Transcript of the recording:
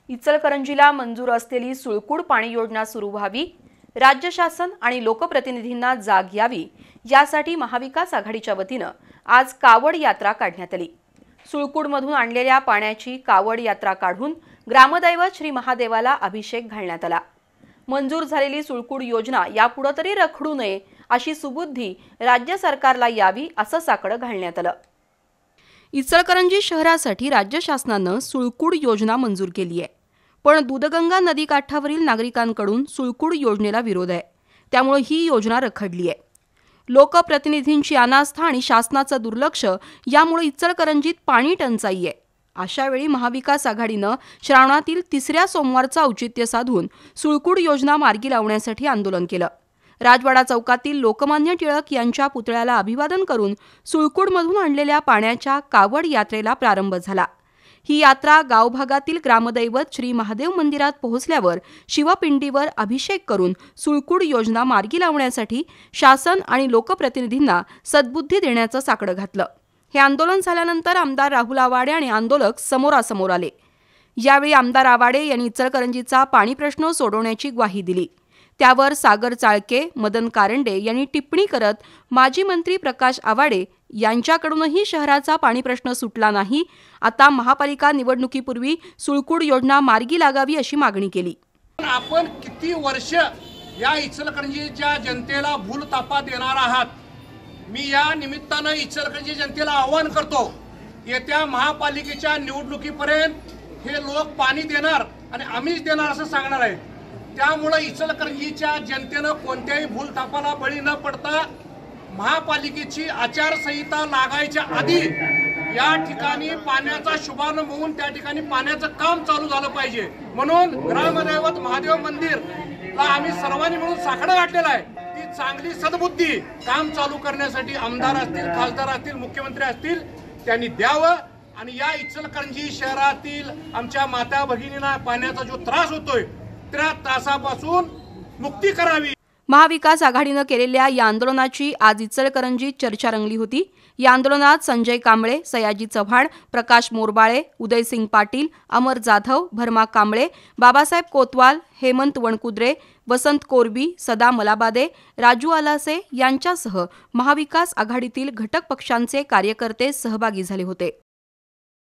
इचलकरंजीला मंजूर असलेली सुळकूड पाणी योजना सुरू व्हावी, राज्य शासन आणि लोकप्रतिनिधींना जाग यावी यासाठी महाविकास आघाडीच्या वतीनं आज कावड यात्रा काढण्यात आली। सुळकूडमधून आणलेल्या पाण्याची कावड यात्रा काढून ग्रामदैवत श्री महादेवाला अभिषेक घालण्यात आला। मंजूर झालेली सुळकूड योजना यापुढे तरी रखडू नये अशी सुबुद्धी राज्य सरकारला यावी असं साकडं घालण्यात आलं। इचलकरंजी शहरासाठी राज्य शासनानं सुळकूड योजना मंजूर केली आहे, पण दूधगंगा नदी काठावरील नागरिकांकडून सुळकूड योजनेला विरोध आहे, त्यामुळे ही योजना रखडली आहे। लोकप्रतिनिधींची अनास्था आणि शासनाचं दुर्लक्ष यामुळे इचलकरंजीत पाणी टंचाई आहे। अशावेळी महाविकास आघाडीनं श्रावणातील तिसऱ्या सोमवारचं औचित्य साधून सुळकूड योजना मार्गी लावण्यासाठी आंदोलन केलं। राजवाडा चौकातील लोकमान्य टिळक यांच्या पुतळ्याला अभिवादन करून सुळकूडमधून आणलेल्या पाण्याच्या कावड यात्रेला प्रारंभ झाला। ही यात्रा गावभागातील ग्रामदैवत श्री महादेव मंदिरात पोहोचल्यावर शिवपिंडीवर अभिषेक करून सुळकूड योजना मार्गी लावण्यासाठी शासन आणि लोकप्रतिनिधींना सद्बुद्धी देण्याचं साकडं घातलं। हे आंदोलन झाल्यानंतर आमदार राहुल आवाडे आणि आंदोलक समोरासमोर आले। यावेळी आमदार आवाडे यांनी इचलकरंजीचा पाणी प्रश्न सोडवण्याची ग्वाही दिली। त्यावर सागर चाळके, मदन कारंडे यांनी टिप्पणी करत माजी मंत्री प्रकाश आवाडे यांच्याकडूनही शहराचा पाणी प्रश्न सुटला नाही, आता महापालिका निवडणुकीपूर्वी सुळकूड योजना मार्गी लागावी अशी मागणी केली। आपण किती वर्ष या इचलकरंजीच्या जनतेला भूलथापा देणार आहात? मी या निमित्तानं इचलकरंजी जनतेला आवाहन करतो, येत्या महापालिकेच्या निवडणुकीपर्यंत हे लोक पाणी देणार आणि आम्हीच देणार असं सांगणार आहे। त्यामुळे इचलकरंजीच्या जनतेनं कोणत्याही भूलथापाला बळी न पडता महापालिकेची आचारसंहिता लागायच्या आधी या ठिकाणी पाण्याचा शुभारंभ होऊन त्या ठिकाणी पाण्याचं काम चालू झालं पाहिजे। म्हणून ग्रामदैवत महादेव मंदिरला आम्ही सर्वांनी मिळून साकडं घातलेलं आहे। ती चांगली सद्बुद्धी काम चालू करण्यासाठी आमदार असतील, खासदार असतील, मुख्यमंत्री असतील त्यांनी द्यावं आणि या इचलकरंजी शहरातील आमच्या माता भगिनींना पाण्याचा जो त्रास होतोय त्या त्रासापासून मुक्ती करावी। महाविकास आघाडीनं केलेल्या या आंदोलनाची आज इचलकरंजीत चर्चा रंगली होती। या आंदोलनात संजय कांबळे, सयाजी चव्हाण, प्रकाश मोरबाळे, उदयसिंग पाटील, अमर जाधव, भरमा कांबळे, बाबासाहेब कोतवाल, हेमंत वणकुद्रे, वसंत कोरबी, सदा मलाबादे, राजू आलासे यांच्यासह महाविकास आघाडीतील घटक पक्षांचे कार्यकर्ते सहभागी झाले होते।